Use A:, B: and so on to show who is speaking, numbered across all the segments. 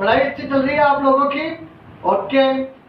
A: पढ़ाई अच्छी चल रही है आप लोगों की? ओके,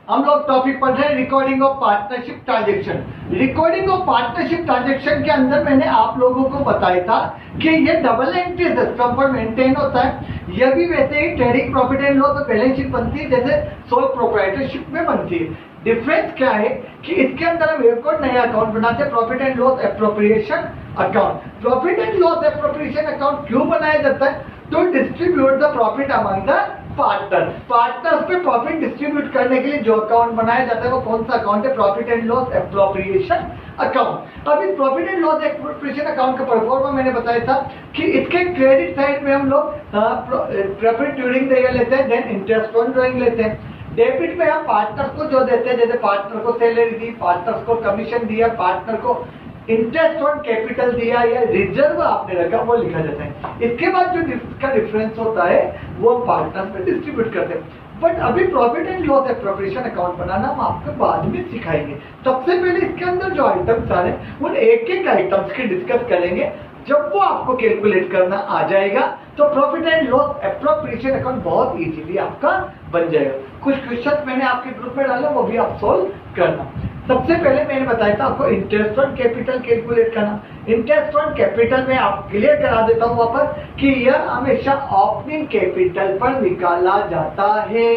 A: हम लोग टॉपिक पढ़ रहे हैं recording of partnership transaction. Recording of partnership transaction के अंदर मैंने आप लोगों को बताया था कि ये डबल एंट्री सिस्टम पर मेंटेन होता है। यह भी वैसे ही trading profit and loss balance sheet बनती है जैसे सोल प्रोप्राइटरशिप में बनती है। डिफरेंस क्या है कि इसके अंदर हम एक और नया अकाउंट बनाते हैं, profit and loss appropriation account. Profit and loss appropriation account क्यों बनाया जाता है? To distribute the profit among the partners पे प्रॉफिट डिस्ट्रीब्यूट करने के लिए जो अकाउंट बनाया जाता है वो कौन सा अकाउंट है? Profit and loss appropriation account. अब इस profit and loss appropriation account का परफॉर्मा मैंने बताया था कि इसके क्रेडिट साइड में हम लोग प्रॉफिट ड्यूरिंग द ईयर लेते हैं, देन इंटरेस्ट ऑन ड्राइंग लेते हैं। डेबिट में हम पार्टनर को जो देते हैं, जैसे पार्टनर को सैलरी दी, पार्टनर को कमीशन दिया, पार्टनर को इंटरेस्ट ऑन कैपिटल दिया या रिजर्व आपने रखा, वो लिखा जाता है। इसके बाद जो इसका डिफरेंस होता है वो पार्टनर में डिस्ट्रीब्यूट करते हैं। बट अभी profit and loss appropriation account बनाना हम आपको बाद में सिखाएंगे। सबसे पहले इसके अंदर जो आइटम्स आ रहे हैं उन एक एक आइटम्स की डिस्कस करेंगे। जब वो आपको कैलकुलेट करना आ जाएगा तो profit and loss appropriation account बहुत इजीली आपका बन जाएगा। कुछ क्वेश्चन मैंने आपके ग्रुप में डाला, वो भी आप सोल्व करना। सबसे पहले मैंने बताया था आपको इंटरेस्ट ऑन कैपिटल कैलकुलेट करना। इंटरेस्ट ऑन कैपिटल में आप क्लियर करा देता हूं वहां पर कि यह हमेशा ओपनिंग कैपिटल पर निकाला जाता है।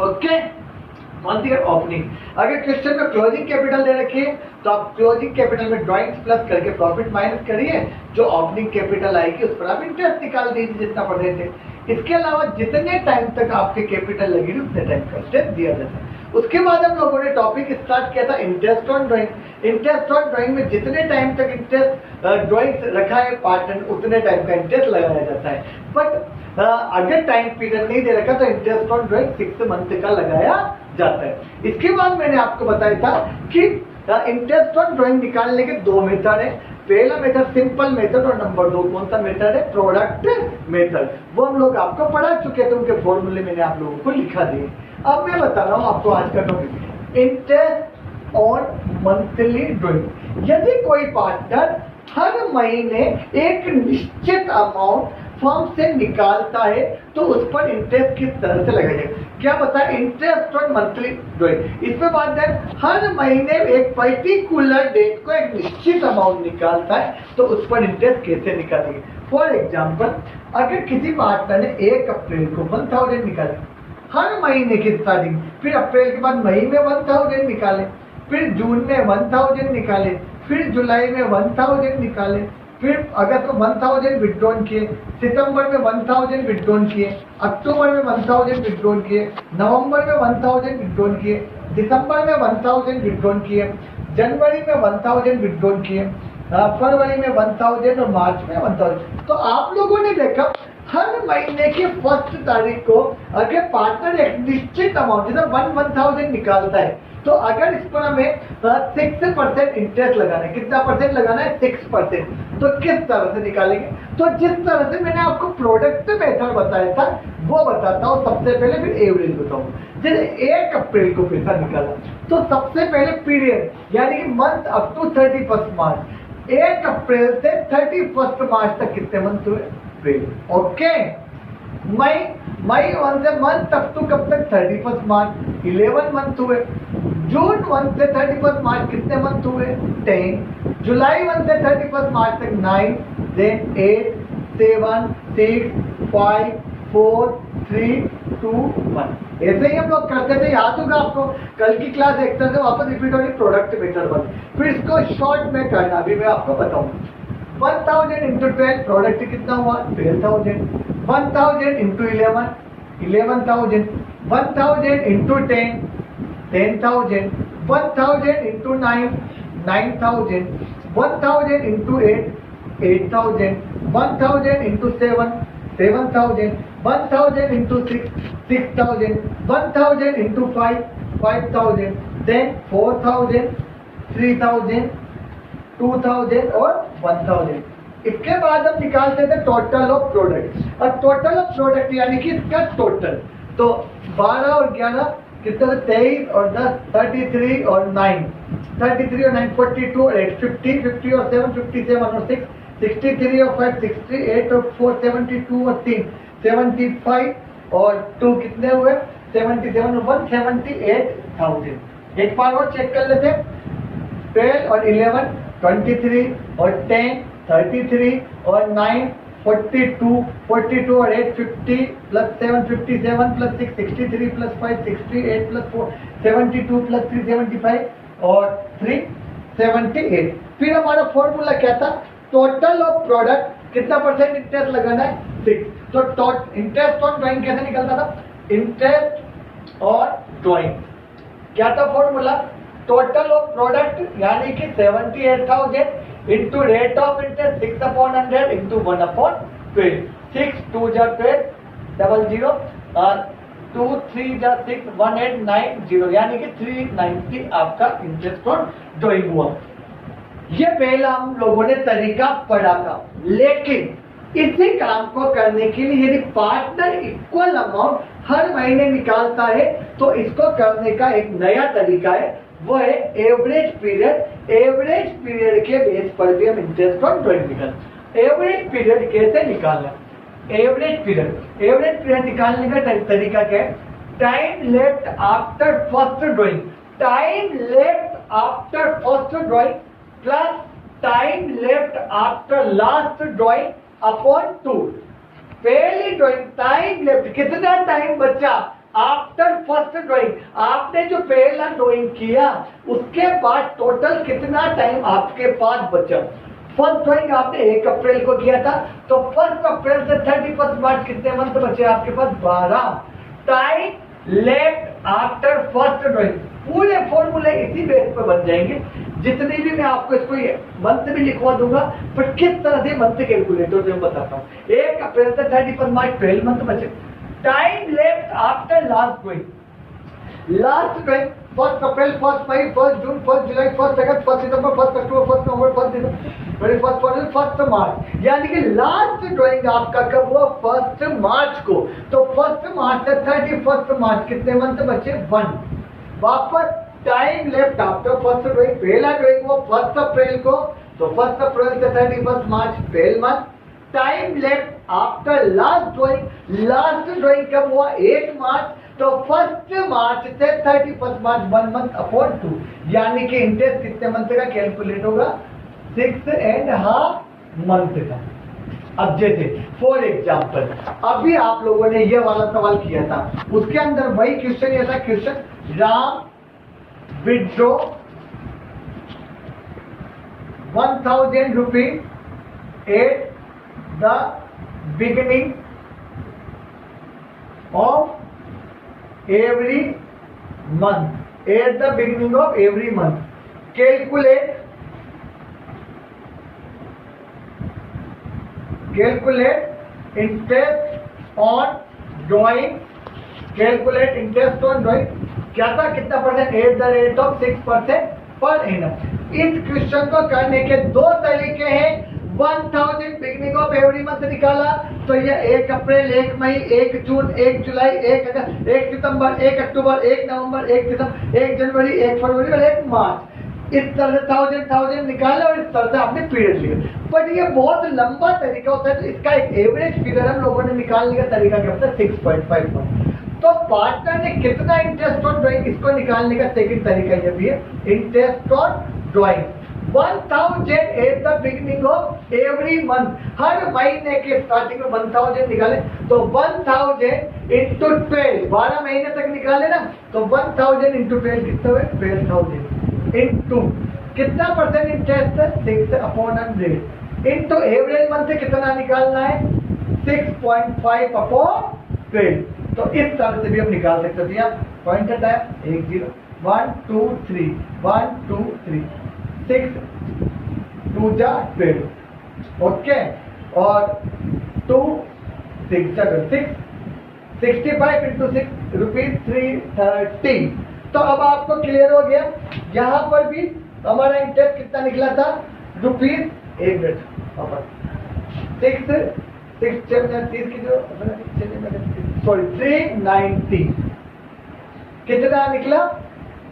A: Okay, opening. अगर क्वेश्चन में क्लोजिंग कैपिटल दे रखी है तो आप क्लोजिंग कैपिटल में ड्राइंग्स प्लस करके प्रॉफिट माइनस करिए, जो ओपनिंग कैपिटल आएगी उस पर आप इंटरेस्ट निकाल दीजिए जितना पढ़ रहे थे। इसके अलावा जितने टाइम तक आपके कैपिटल लगेगी उतने टाइम का इंटरेस्ट दिया जाता है। उसके बाद हम लोगों ने टॉपिक स्टार्ट किया था interest on drawing. Interest on drawing में जितने टाइम तक इंटरेस्ट ड्राइंग रखा है पार्टनर, उतने टाइम का इंटरेस्ट लगाया जाता है। बट अगर टाइम पीरियड नहीं दे रखा तो इंटरेस्ट ऑन ड्राइंग 6 मंथ का लगाया जाता है। इसके बाद मैंने आपको बताया था कि इंटरेस्ट ऑन ड्राइंग निकालने के दो मेथड है। पहला मेथड सिंपल मेथड और नंबर 2 कौन सा मेथड है? Product method. वो हम लोग आपको पढ़ा चुके थे, उनके फॉर्मूले मैंने आप लोगों को लिखा दिए। अब मैं बता रहा हूं आपको आज का topic interest on monthly drawing. यदि कोई पार्टनर हर महीने एक निश्चित अमाउंट फर्म से निकालता है तो उस पर इंटरेस्ट किस तरह से लगाया जाएगा? क्या बताया? Interest on monthly drawing. इसमें बात है हर महीने एक पर्टिकुलर डेट को एक निश्चित अमाउंट निकालता है तो उस पर इंटरेस्ट कैसे निकालेंगे? फॉर एग्जाम्पल, अगर किसी पार्टनर ने 1 अप्रैल को 1000 निकाले हर महीने की स्टार्टिंग, फिर अप्रैल के बाद मई में 1000 निकाले, फिर जून में 1000 निकाले, फिर जुलाई में 1000 निकाले, फिर अगस्त में 1000 विड्रॉन किए, सितंबर में 1000 विड्रॉन किए, अक्टूबर में 1000 विड्रॉन किए, नवंबर में 1000 विड्रॉन किए, दिसंबर में 1000 विड्रॉन किए, जनवरी में 1000 विड्रॉन किए, फरवरी में 1000 और मार्च में 1000। तो आप लोगों ने देखा हर महीने की फर्स्ट तारीख को अगर पार्टनर एक निश्चित अमाउंट जैसे 1000 निकालता है तो अगर इस पर हमें 6% इंटरेस्ट लगाना है, कितना परसेंट लगाना है? 6%। तो किस तरह से निकालेंगे? तो जिस तरह से मैंने आपको प्रोडक्ट मेथड बताया था वो बताता हूँ सबसे पहले, फिर एवरेज बताऊँ। जैसे 1 अप्रैल को पैसा निकाला तो सबसे पहले पीरियड यानी कि मंथ अप टू 31 मार्च। 1 अप्रैल से 31 मार्च तक कितने मंथ हुए? ओके, मई 1 से मंथ अप टू कब तक? 31 मार्च, 11 मंथ हुए। जून 1 से 31 मार्च कितने मंथ हुए? 10। जुलाई 1 से 31 मार्च तक 9, देन 8, 7, 6, 5, 4, 3, 2, 1। ऐसे ही हम लोग करते थे, याद होगा आपको। कल की क्लास एक तरह से वापस रिपीट होगी, प्रोडक्ट मेथड बन। फिर इसको शॉर्ट में करना अभी मैं आपको बताऊंगा। 1000 इंटू 12 प्रोडक्ट कितना हुआ? 12000। 1000 into 11 11,000। 1000 into 10 10,000। 1000 into 9 9,000। 1000 into 8 8,000। 1000 into 7 7,000। 1000 into 6 6,000। 1000 into 5 5,000। Then 4,000 3,000 2,000 और 1,000। इसके बाद हम निकालते थे टोटल ऑफ प्रोडक्ट। और टोटल ऑफ प्रोडक्ट यानी कि इसका टोटल तो 12 और 11 कितना? 23 और 10 33 और 9 33 और 9 42 और 8 50 50 और 7 57 और 6 63 और 5 68 और 4 72 और 3 75 और 2 कितने हुए 77, 178,000। एक बार और चेक कर लेते, 12 और 11 23 और 10 33 और 9 42 42 और 8 50 plus 7 57 plus 6 63 plus 5 68 plus 4 72 plus 3 75 और 3 78। फिर हमारा फॉर्मूला क्या था, टोटल ऑफ प्रोडक्ट कितना परसेंट इंटरेस्ट लगाना है 6। तो इंटरेस्ट ऑन ड्राइंग कैसे निकलता था, इंटरेस्ट और ड्राइंग क्या था फॉर्मूला, टोटल ऑफ प्रोडक्ट यानी कि 78,000 into rate of interest 6/100 into 1/12। 6 2 जा 12 00 और 2 3 जा 6 1890 यानी कि 390 आपका इंटरेस्ट ऑन ड्राइंग हुआ। ये पहला हम लोगों ने तरीका पढ़ा था, लेकिन इसी काम को करने के लिए यदि पार्टनर इक्वल अमाउंट हर महीने निकालता है तो इसको करने का एक नया तरीका है, वो है एवरेज पीरियड। एवरेज पीरियड के बेस पर भी हम इंटरेस्ट ऑन ड्राइंग निकालते। एवरेज पीरियड कैसे निकालना, एवरेज पीरियड निकालने का तरीका क्या है, time left after first drawing, time left after first drawing plus time left after last drawing upon 2। पहली ड्राइंग टाइम लेफ्ट कितना टाइम बचा आफ्टर फर्स्ट ड्राइंग, आपने जो पहला ड्राइंग किया उसके बाद टोटल कितना टाइम आपके पास बचा। फर्स्ट ड्राइंग आपने 1 अप्रैल को किया था, तो 1 अप्रैल से 31 मार्च कितने मंथ बचे आपके पास 12। Time left after first drawing, पूरे फॉर्मूले इसी बेस पर बन जाएंगे। जितने भी मैं आपको इसको मंथ भी लिखवा दूंगा, पर किस तरह से मंथ कैलकुलेटर से मैं बताता हूँ। 1 अप्रैल से 31 मार्च 12 मंथ बचे। Time left after last drawing, last drawing 1 अप्रैल 1 मई 1 जून 1 जुलाई 1 अगस्त 1 सितंबर 1 अक्टूबर 1 नवंबर 1 दिसंबर 21 फरवरी 1 मार्च, यानी कि लास्ट ड्राइंग आपका कब हुआ 1 मार्च को। तो 1 मार्च से 31 मार्च कितने मंथ बचे 1। वापस time left after first drawing, पहला ड्राइंग हुआ 1 अप्रैल को, तो 1 अप्रैल से 31 मार्च 12 month. Time left after last drawing कब हुआ 8 मार्च, तो 1 मार्च से 31 मार्च 1 मंथ अपॉन 2, यानी कि इंटरेस्ट कितने मंथ का कैलकुलेट होगा 6.5 मंथ का। अब जैसे फॉर एग्जाम्पल अभी आप लोगों ने ये वाला सवाल किया था, उसके अंदर वही क्वेश्चन ये था, question Ram withdraw 1000 rupees eight the beginning of every month, eight the beginning of every month. Calculate interest on drawing, calculate interest on drawing क्या था, कितना percent, eight the rate of 6% per annum. इस question को करने के 2 तरीके हैं। 1000 beginning of every month निकाला तो ये 1 अप्रैल 1 मई 1 जून 1 जुलाई 1 अगस्त 1 सितंबर 1 अक्टूबर 1 नवंबर 1 दिसंबर 1 जनवरी 1 फरवरी और 1 मार्च। इस तरह से 1000 निकाला और इस तरह से आपने पीरियड लिया। बट ये बहुत लंबा तरीका होता है, तो इसका एक एवरेज फिगर हम लोगों ने निकालने का तरीका क्या होता है 6.51। तो पार्टनर ने कितना इंटरेस्ट ऑन ड्राइंग, इसको निकालने का सेकंड तरीका ये भी है, interest on drawing 1000 at the beginning of every month, हर महीने के स्टार्टिंग में 1000 निकाले, तो 1000 इंटू 12 12 महीने तक निकाले ना, तो 1000 इंटू 12 कितना हुए 12,000 इंटू कितना परसेंट इंटरेस्ट है 6/100 इंटू एवरेज मंथ से कितना निकालना है 6.5/12। तो इस तरह से भी हम निकाल सकते हैं। पॉइंट टाइम 1 0 1 2 3 1 2 3 6 2 जा 12 ओके, और 2 6 65 इंटू 6 ₹330। तो अब आपको क्लियर हो गया, यहाँ पर भी हमारा इंटरेस्ट कितना निकला था ₹1 390 कितना निकला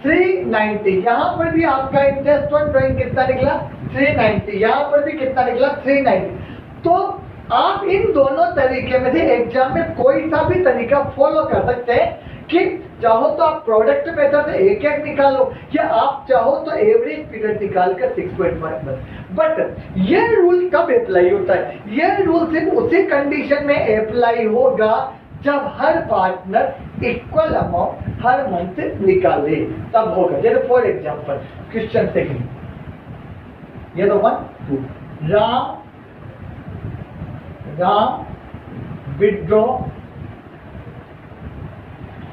A: 390। यहाँ पर भी आपका इंटरेस्ट ऑन ड्राइंग कितना निकला 390, यहाँ पर भी कितना निकला 390। तो आप इन दोनों तरीके में से एग्जाम में कोई सा भी तरीका फॉलो कर सकते हैं कि चाहो तो आप प्रोडक्ट मेथड से एक एक निकालो या आप चाहो तो एवरेज पीरियड निकाल कर 6.5 मंथ। बट ये रूल कब अप्लाई होता है? ये रूल सिर्फ उसी कंडीशन में अप्लाई होगा जब हर पार्टनर इक्वल अमाउंट हर मंथ निकाले, तब होगा। जैसे फॉर एग्जाम्पल क्वेश्चन सेकंड, ये तो 1 2 Ram withdraw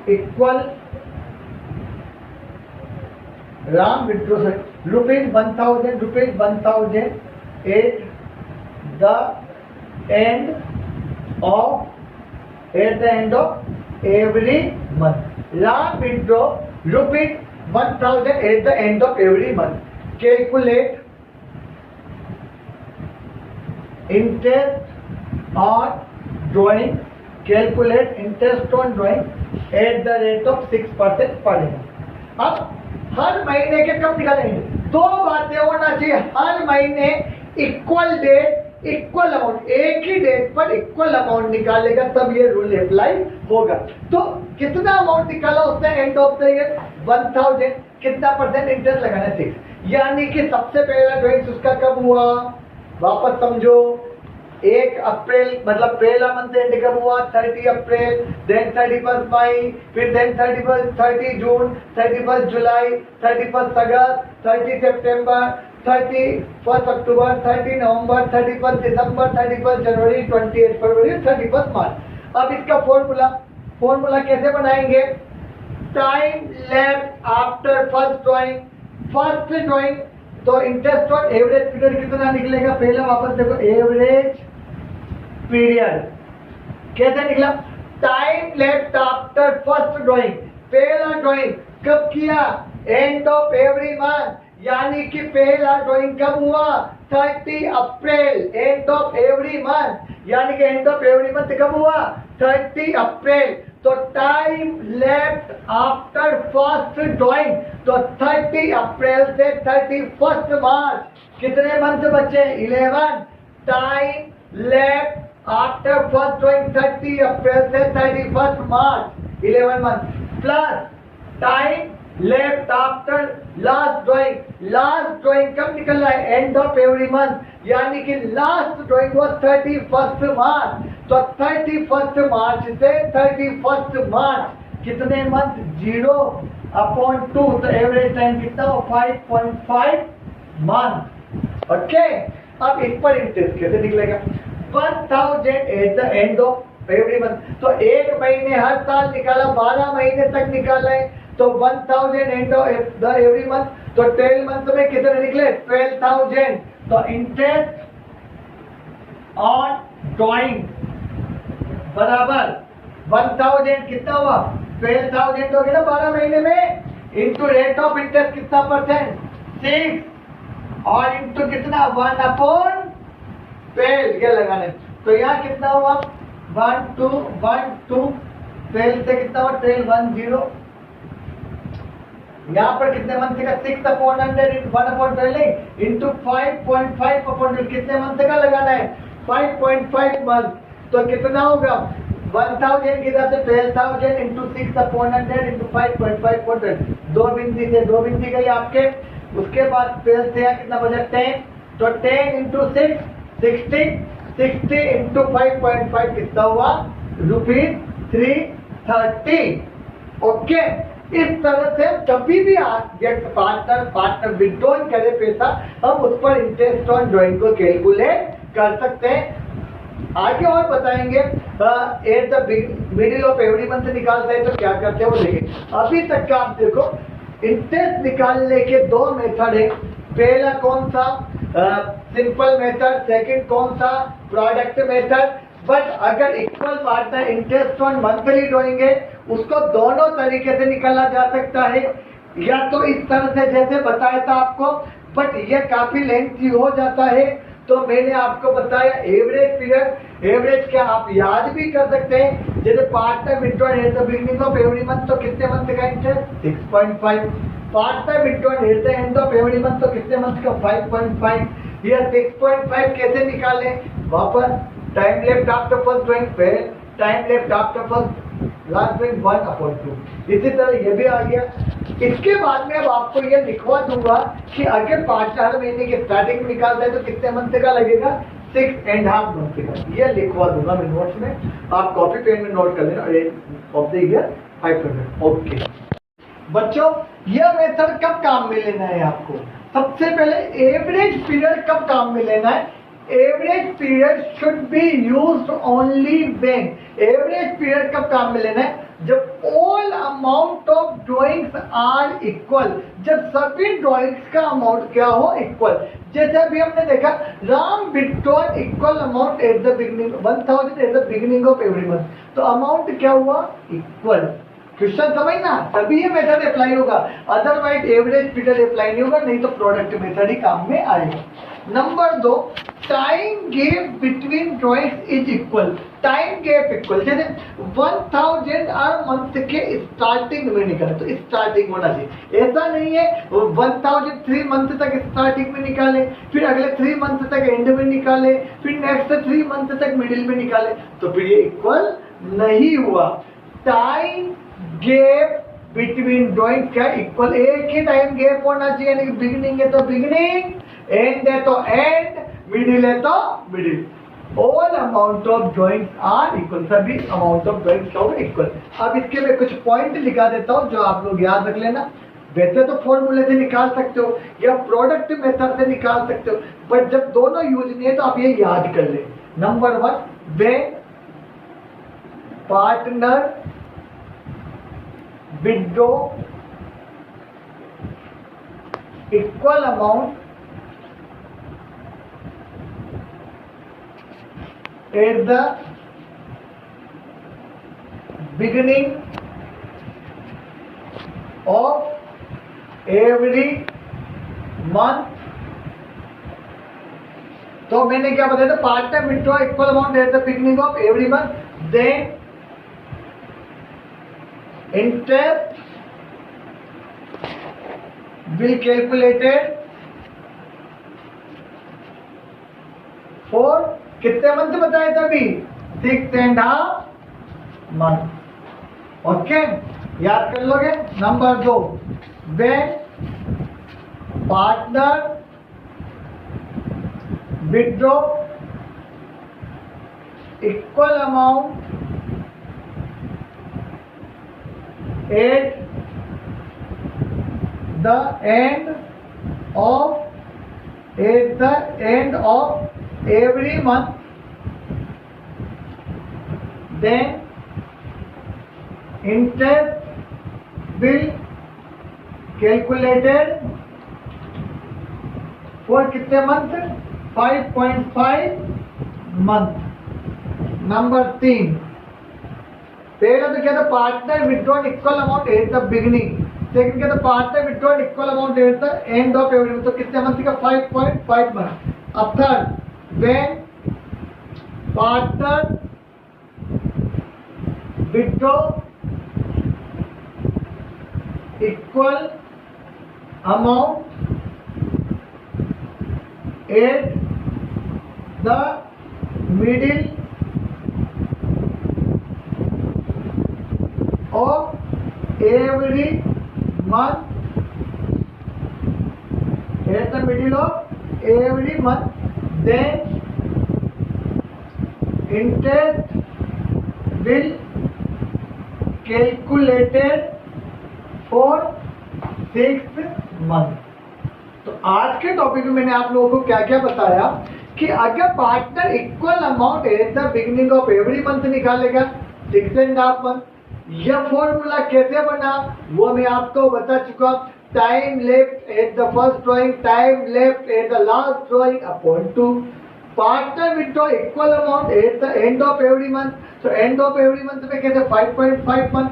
A: equal Ram withdraw rupees 1000 at the end of every month. Ram withdraw rupees 1000 at the end of every month. Calculate interest on drawing, calculate interest on drawing eight the rate of 6% पड़ेगा। अब हर महीने के कब निकालेंगे? दो बातें होना चाहिए, हर महीने इक्वल डेट इक्वल अमाउंट, एक ही डेट पर इक्वल अमाउंट निकालेगा तब ये रूल अप्लाई होगा। तो कितना अमाउंट निकाला उसने एंड ऑफ द ईयर? 1000। कितना परसेंट इंटरेस्ट लगाना? 6। यानी कि सबसे पहला ड्रॉइंग उसका कब हुआ? वापस समझो, 1 अप्रैल मतलब पहला मंथ एंड कब हुआ? 30 अप्रैल, देन 31 मई, फिर देन 30 जून, 31 जुलाई, 31 अगस्त, 30 सितंबर, 31 अक्टूबर, 30 नवंबर, 31 दिसंबर, 31 जनवरी, 28 फरवरी, 31 मार्च। अब इसका फॉर्मूला कैसे बनाएंगे? Time left after first drawing तो इंटरेस्ट ऑन एवरेज पीरियड कितना निकलेगा? पहले वापस देखो, एवरेज पीरियड कैसे निकला? Time left after first drawing, पहला ड्राइंग कब किया? एंड ऑफ एवरी मंथ, यानी कि पहला ड्राइंग कब हुआ? 30 अप्रैल, एंड ऑफ एवरी मंथ, यानी कि एंड ऑफ एवरी मंथ कब हुआ? 30 अप्रैल। तो time left after first drawing तो 30 अप्रैल से 31 मार्च कितने मंथ बचे? 11। Time left after first drawing 30 अप्रैल से 31 मार्च 11 month plus time left after last drawing कब निकल रहा है? एंड ऑफ एवरी मंथ, यानी कि लास्ट ड्राइंग वो 31 मार्च। तो 31 मार्च से 31 मार्च कितने मंथ? 0/2। तो एवरेज टाइम कितना हो? 5.5 मंथ। ओके, अब इस पर इंटरेस्ट कैसे निकलेगा? 1000 at the end of every month, तो एक महीने हर साल निकाला, 12 महीने तक निकाला है, तो 1000 end of the every month, तो 12 मंथ में कितने निकले? 12,000। तो इंटरेस्ट ऑन ड्रॉइंग बराबर 1000 कितना हुआ? 12,000 हो गया ना 12 महीने में, इंटू रेट ऑफ इंटरेस्ट कितना परसेंट? 6 और इंटू कितना? 1/12 ये लगाने। तो यहाँ कितना हुआ? 1 2 1 2 12 से कितना हुआ? 12 यहाँ पर कितने मंथ का? 6/100 1/12 नहीं इंटू 5.5/12 कितने मंथ का लगाना है? 5.5 मंथ। तो कितना होगा? 1000 की इधर से 12,000 इंटू 6/100 इंटू 5.5/12 दो बिंदी गई आपके। उसके बाद 12 से यहाँ कितना बचा? 10। तो 10 इंटू 6 60 इंटू 5.5 कितना हुआ? ₹330। ओके, इस तरह से कभी भी पार्टनर विड्रॉ करे पैसा, हम उस पर इंटरेस्ट ऑन ड्रॉइंग को कैलकुलेट कर सकते हैं। आगे और बताएंगे eight the middle of every month निकालते हैं तो क्या करते हैं वो देखें। अभी तक का आप देखो, इंटरेस्ट निकालने के दो मेथड है। पहला कौन सा? Simple method. सेकंड कौन सा? Product method. बट अगर equal partner interest on monthly drawing है, उसको दोनों तरीके से निकाला जा सकता है, या तो इस तरह से जैसे बताया था आपको, बट ये काफी लेंथी हो जाता है, तो मैंने आपको बताया एवरेज पीरियड। एवरेज क्या आप याद भी कर सकते हैं, जैसे partner withdrawal eight the beginning of every month तो कितने मंथ का interest? 6.5। Partner withdrawal at the end of every month तो कितने मंथ का? 5.5। यह 6.5 कैसे निकालें? वापस time left after first drawing fail, time left after first last drawing 1/2। इसी तरह ये भी आ गया। इसके बाद में अब आपको ये लिखवा दूंगा कि अगर 5-4 महीने की स्टार्टिंग निकालता है तो कितने मंथ का लगेगा, 6.5 मंथ का। ये लिखवा दूंगा मैं नोट्स में, आप कॉपी पेन में नोट कर लेना। Of the year 500। ओके बच्चों, यह मेथड कब काम में लेना है आपको? सबसे पहले एवरेज पीरियड कब काम में लेना है? Average period should be used only when. Average period कब काम में लेना है? जब all amount of drawings are equal, जब सभी ड्राइंग्स का अमाउंट क्या हो, इक्वल। जैसे अभी हमने देखा Ram withdrawn equal amount at the beginning 1000 at the beginning of every month, तो अमाउंट क्या हुआ, इक्वल। क्वेश्चन समझना, तभी ये मेथड अप्लाई होगा, अदरवाइज एवरेज पीरियड अप्लाई नहीं होगा, नहीं तो प्रोडक्ट मेथड ही काम में आएगा। Number 2, time gap between drawings is equal. Time gap equal, जैसे 1000 हर मंथ के स्टार्टिंग में निकाले तो स्टार्टिंग होना चाहिए। ऐसा नहीं है 1000 3 मंथ तक स्टार्टिंग में निकाले, फिर अगले 3 मंथ तक एंड में निकाले, फिर नेक्स्ट 3 मंथ तक मिडिल में निकाले, तो फिर ये इक्वल नहीं हुआ। टाइम गैप बिटवीन ड्राइंग क्या इक्वल, एक ही टाइम गैप होना चाहिए, यानी कि बिगिनिंग है तो बिगिनिंग, एंड है तो एंड, मिडिल है तो middle. All amount of drawings are equal, सभी अमाउंट ऑफ ड्राइंग्स का इक्वल। अब इसके मैं कुछ पॉइंट लिखा देता हूं जो आप लोग याद रख लेना। वैसे तो फॉर्मूले से निकाल सकते हो या प्रोडक्ट मेथड से निकाल सकते हो, बट जब दोनों यूज नहीं है तो आप ये याद कर ले। Number 1, when partner withdraw equal amount at the beginning of every month, तो मैंने क्या बताया था, partner withdraw equal amount at the beginning of every month, then interest will calculated for कितने मंथ बताए थे अभी, 6.5 मंथ। ओके, याद कर लोगे। Number 2, when partner withdraw equal amount at the end of every month, then interest will calculated for कितने month, 5.5 month. Number 3, पहला तो क्या था, partner withdrawn equal amount at the beginning, second क्या था, partner withdrawn equal amount at the end of every month, तो कितने month का, 5.5 मंथ। अब third, when partner withdraw equal amount at the middle of every month, at the middle of every month, then interest will calculated for 6 month। तो आज के topic में मैंने आप लोगों को क्या क्या बताया कि अगर partner equal amount at the beginning of every month निकालेगा 6.5 मंथ, यह फॉर्मूला कैसे बना वो मैं आपको बता चुका। Time left at the first drawing, time left at the last drawing upon 2, partner withdraw equal amount at the end of every month, तो एंड ऑफ एवरी मंथ में कहते 5.5 मंथ।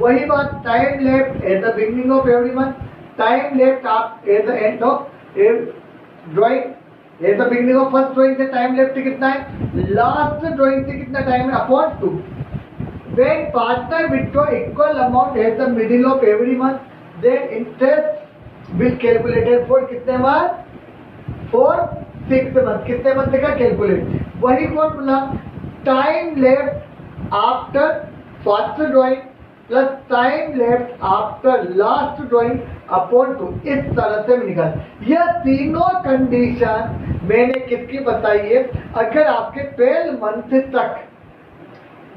A: वही बात time left eight the beginning of every month, time left at the end of drawing at the beginning of first drawing से time left कितना है, last drawing से कितना टाइम है, upon 2। When partner withdraw equal amount at the middle of every month, then interest will calculated for कितने month, for 6 month। कितने month का calculate, वही formula, time left after first drawing plus time left after last drawing upon 2, इस तरह से निकाल। यह तीनों कंडीशन मैंने किसकी बताई है? अगर आपके 12 मंथ तक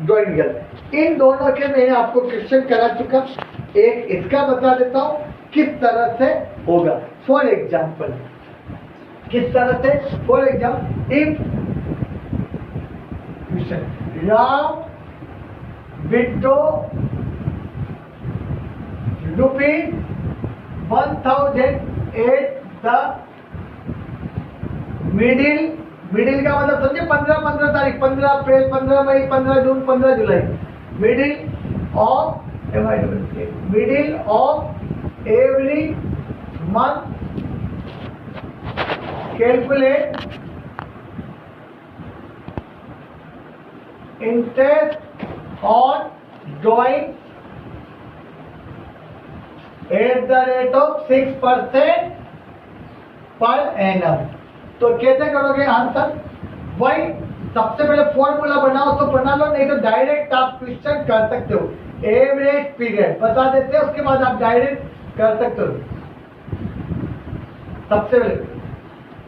A: ड्राइंग निकल, इन दोनों के मैंने आपको क्वेश्चन करा चुका। एक इसका बता देता हूं किस तरह से होगा। फॉर एग्जाम्पल, किस तरह से? For example, if Ram withdraw rupees 1000 at the middle का मतलब समझे 15 तारीख, 15 अप्रैल, 15 मई, 15 जून, 15 जुलाई, middle of every month calculate interest on drawing at the rate of 6% per annum. तो कैसे करोगे आंसर? वही सबसे पहले फॉर्मूला बनाओ तो बना लो, नहीं तो डायरेक्ट आप क्वेश्चन कर सकते हो। एवरेज पीरियड बता देते हैं, उसके बाद आप डायरेक्ट कर सकते हो। सबसे पहले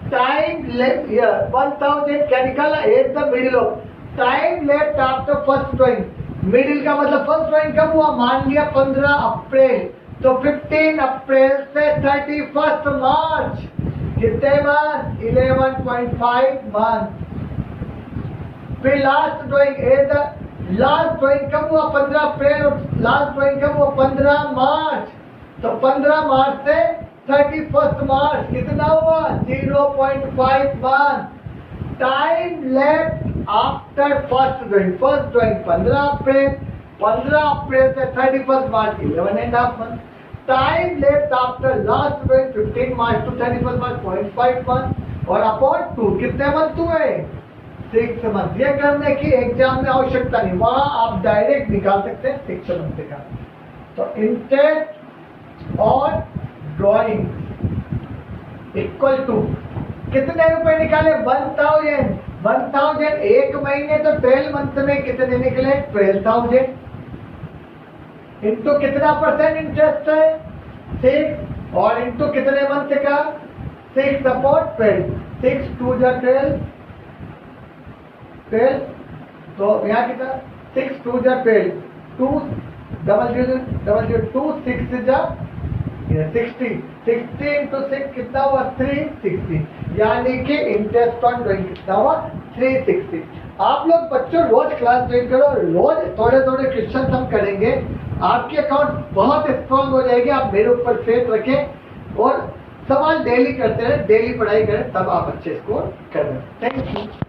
A: टाइम लेफ्ट 1000 क्या निकाला? Eight the middle of time left after first drawing. Middle का मतलब फर्स्ट ड्राइंग कब हुआ? मान लिया 15 अप्रैल, तो 15 अप्रैल से 31 मार्च, कितने मंथ? 11.5 मंथ। फिर लास्ट ड्राइंग लास्ट ड्राइंग कब हुआ? 15 अप्रैल, और लास्ट ड्राइंग कब हुआ? 15 मार्च, तो 15 मार्च से 31 मार्च कितना हुआ? 0.5 month. Time left after first drawing 15 अप्रैल, 15 अप्रैल से 31 मार्च 11.5 month. Time left after last drawing 15 March two 31 मार्च 0.5 मंथ, और अपॉन 2 कितने मंथ हुए? 6 मंथ। ये करने की एग्जाम में आवश्यकता नहीं, वहां आप डायरेक्ट निकाल सकते हैं 6 मंथ का। तो interest on drawing equal to कितने रुपए निकाले? 1000 एक महीने, तो 12 मंथ में कितने निकले? 12,000 इंटू कितना परसेंट इंटरेस्ट है? 6, और इंटू कितने मंथ का? 6 अपॉन 12, 6 2 जा 12, तो यहाँ कितना? 6 2 जा 12, 2 0 2 6 जा 60, 60 इंटू 6 कितना हुआ? 360, यानी कि इंटरेस्ट ऑन ड्राइंग कितना हुआ? 360। आप लोग बच्चों रोज क्लास ज्वाइन करो, रोज थोड़े थोड़े क्वेश्चन हम करेंगे, आपकी अकाउंट बहुत स्ट्रांग हो जाएगी। आप मेरे ऊपर फेथ रखें और सवाल डेली करते रहे, डेली पढ़ाई करें, तब आप अच्छे स्कोर करें। Thank you.